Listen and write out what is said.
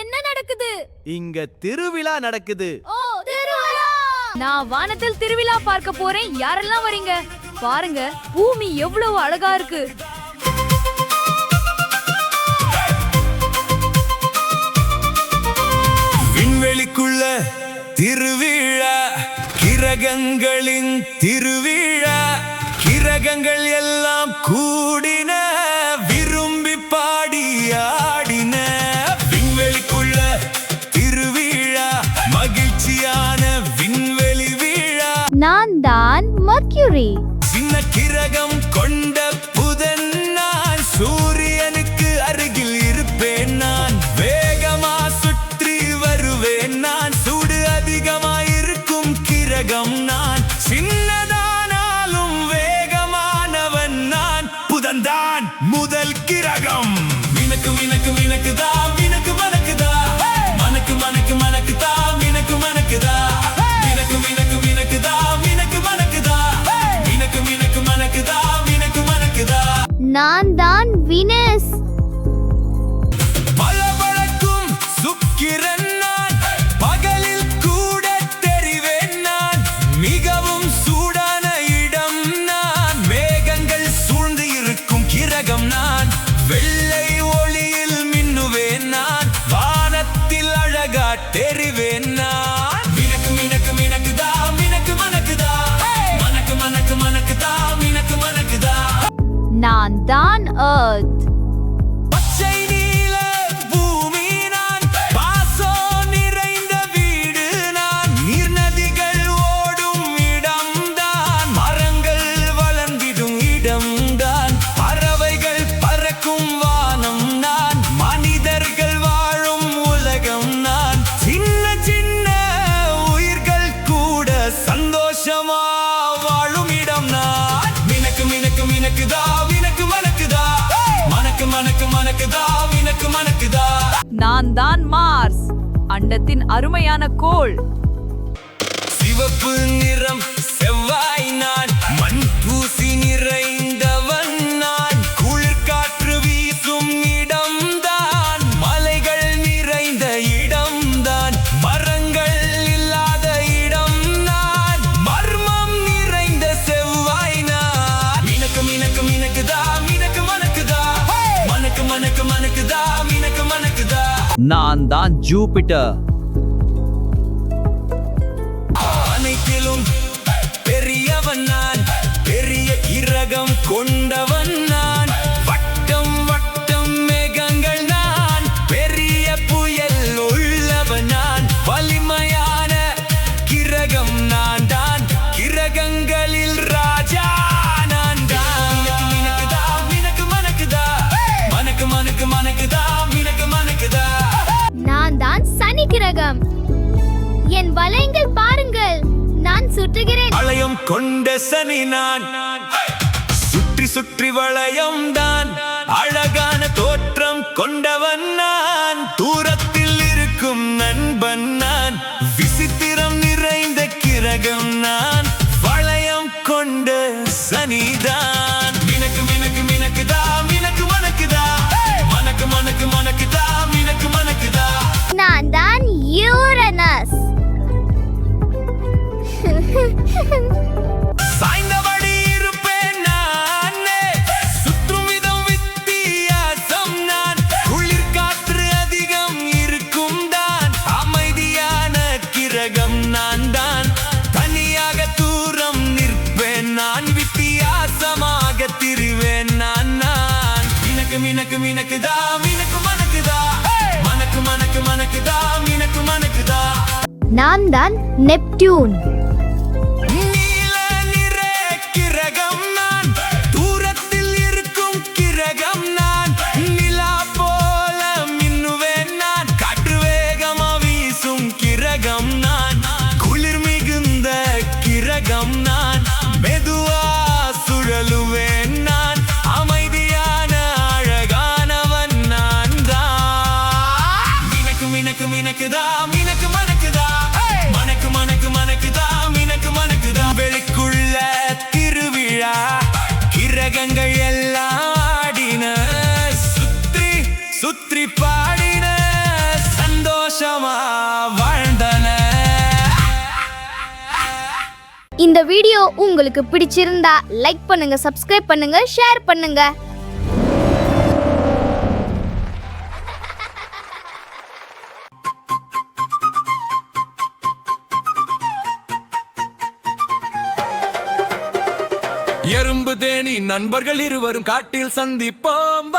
என்ன நடக்குது? இங்க திருவிழா நடக்குது. ஓ, திருவிழா! நான் வானத்தில் திருவிழா பார்க்க போறேன். யாரெல்லாம் வரீங்க? பாருங்க, பூமி எவ்வளவு அழகா இருக்கு. விண்வெளிக்குள்ள திருவிழா, கிரகங்களின் திருவிழா, கிரகங்கள் எல்லாம் கூடின, விரும்பி பாடி ஆடின. விண்வெளிக்குள்ள திருவிழா, மகிழ்ச்சியான விண்வெளி விழா. நான் தான் மர்க்யூரி. சின்ன கிரகம் கொண்ட புதன் நான், சூரியனுக்கு அருகில் இருப்பேன் நான், வேகமா சுற்றி வருவேன் நான், சூடு அதிகமாயிருக்கும் கிரகம் நான், சின்னதானாலும் வேகமானவன் நான், புதன்தான் முதல் கிரகம். மினக்கு மினக்கு மினக்குதா, மினக்கு மனக்குதா, மனக்கு மனக்கு மனக்குதா, மினக்கு மனக்குதா, மினக்கு மினக்கு மினக்குதா, மினக்கு மனக்குதா, மினக்கு மினக்கு மனக்குதா, மினக்கு மனக்குதா. நான் தான் வீனஸ். பளபளக்கும் சுக்கிரன் நான், பகலில் கூட தெரிவேன் நான், மிகவும் சூடான இடம் நான், மேகங்கள் சூழ்ந்து இருக்கும் கிரகம் நான், வெள்ளை ஒளியில் மின்னுவேன் நான், வானத்தில் அழகா தெரிவேன் நான். மினக்கு மினக்கு மினக்குதா, மினக்கு மனக்குதா, மனக்கு மனக்கு மனக்குதா, மினக்கு மனக்குதா. நான் தான் எர்த். பச்சை நீல பூமி நான், பாசம் நிறைந்த வீடு நான், நீர் நதிகள் ஓடும் இடம்தான், மரங்கள் வளர்ந்திடும் இடம்தான், பறவைகள் பறக்கும் வானம் நான், மனிதர்கள் வாழும் உலகம் நான், சின்ன சின்ன உயிர்கள் கூட சந்தோஷமா வாழும் இடம் நான். மினக்கு மினக்கு மினக்குதா, மினக்கு மனக்குதா, மனக்கு மனக்கு மனக்குதா, மினக்கு மனக்குதா. நான் தான் மார்ஸ், அண்டத்தின் அருமையான கோள். சிவப்பு நிறம் செவ்வாய் நான், மண் தூசி நிறைந்தவன் நான், குளிர் காற்று வீசும் இடம்தான், மலைகள் நிறைந்த இடம்தான், மரங்கள் இல்லாத இடம் நான், மர்மம் நிறைந்த செவ்வாய் நான். மினக்கு மினக்கு மினக்குதா, மினக்கு மனக்குதா, மனக்கு மனக்கு மனக்குதா, மினக்கு மனக்குதா. நான் தான் ஜூபிட்டர். அனைத்திலும் பெரியவன் நான், பெரிய கிரகம் கொண்டவன் நான், வட்டம் வட்டம் மேகங்கள் நான், பெரிய புயல் உள்ளவன் நான், வலிமையான கிரகம் நான் தான், கிரகங்களில் ராஜா நான் தான். மினக்குதா, மினக்கு மனக்குதா, மனக்கு மனக்கு மனக்குதா, மினக்கு மனக்குதா. நான் தான் சனி கிரகம். என் வளையங்கள் பாருங்கள், நான் சுற்றுகிறேன். வளையம் கொண்ட சனி நான், சுற்றி சுற்றி வளையம் தான், அழகான தோற்றம் கொண்டவன் நான், தூரத்தில் இருக்கும் நண்பன் நான், விசித்திரம் நிறைந்த கிரகம் நான், வளையம் கொண்ட சனிதான். மினக்கு மினக்கு மினக்குதா, மினக்கு மனக்குதா, மனக்கு மனக்கு மனக்குதா, மினக்கு மனக்குதா. நான் தான் யூரனஸ். சாய்ந்தபடி இருப்பேன் நானே, சுற்றும் விதம் வித்தியாசம் நான், குளிர் காற்று அதிகம் இருக்கும் தான், அமைதியான கிரகம் நான் தான், தனியாக தூரம் நிற்பேன் நான், வித்தியாசமாக திரிவேன் நான் நான். மினக்கு மினக்கு மினக்குதா, மினக்கு மனக்குதா, மனக்கு மனக்கு மனக்குதா, மினக்கு மனக்குதா. நான் தான் நெப்டியூன். நீல நிற கிரகம் நான், தூரத்தில் இருக்கும் கிரகம் நான், நிலா போல மின்னுவேன் நான், காற்று வேகமா வீசும் கிரகம் நான், குளிர் மிகுந்த கிரகம் நான், மெதுவா சுழலுவேன் நான், அமைதியான அழகானவன் நான் தான். மினக்கு மினக்கு மினக்குதா, மினக்கு மனக்குதா, மனக்கு மனக்கு மனக்குதா, மினக்கு மனக்குதா. வெளிக்குள்ள திருவிழா, கிரகங்கள் எல்லாம் ஆடின, சுற்றி சுற்றி பாடின, இந்த வீடியோ உங்களுக்கு பிடிச்சிருந்தா லைக் பண்ணுங்க, சப்ஸ்கிரைப் பண்ணுங்க, ஷேர் பண்ணுங்க. எறும்பு தேனி நண்பர்கள் இருவரும் காட்டில் சந்திப்போம்.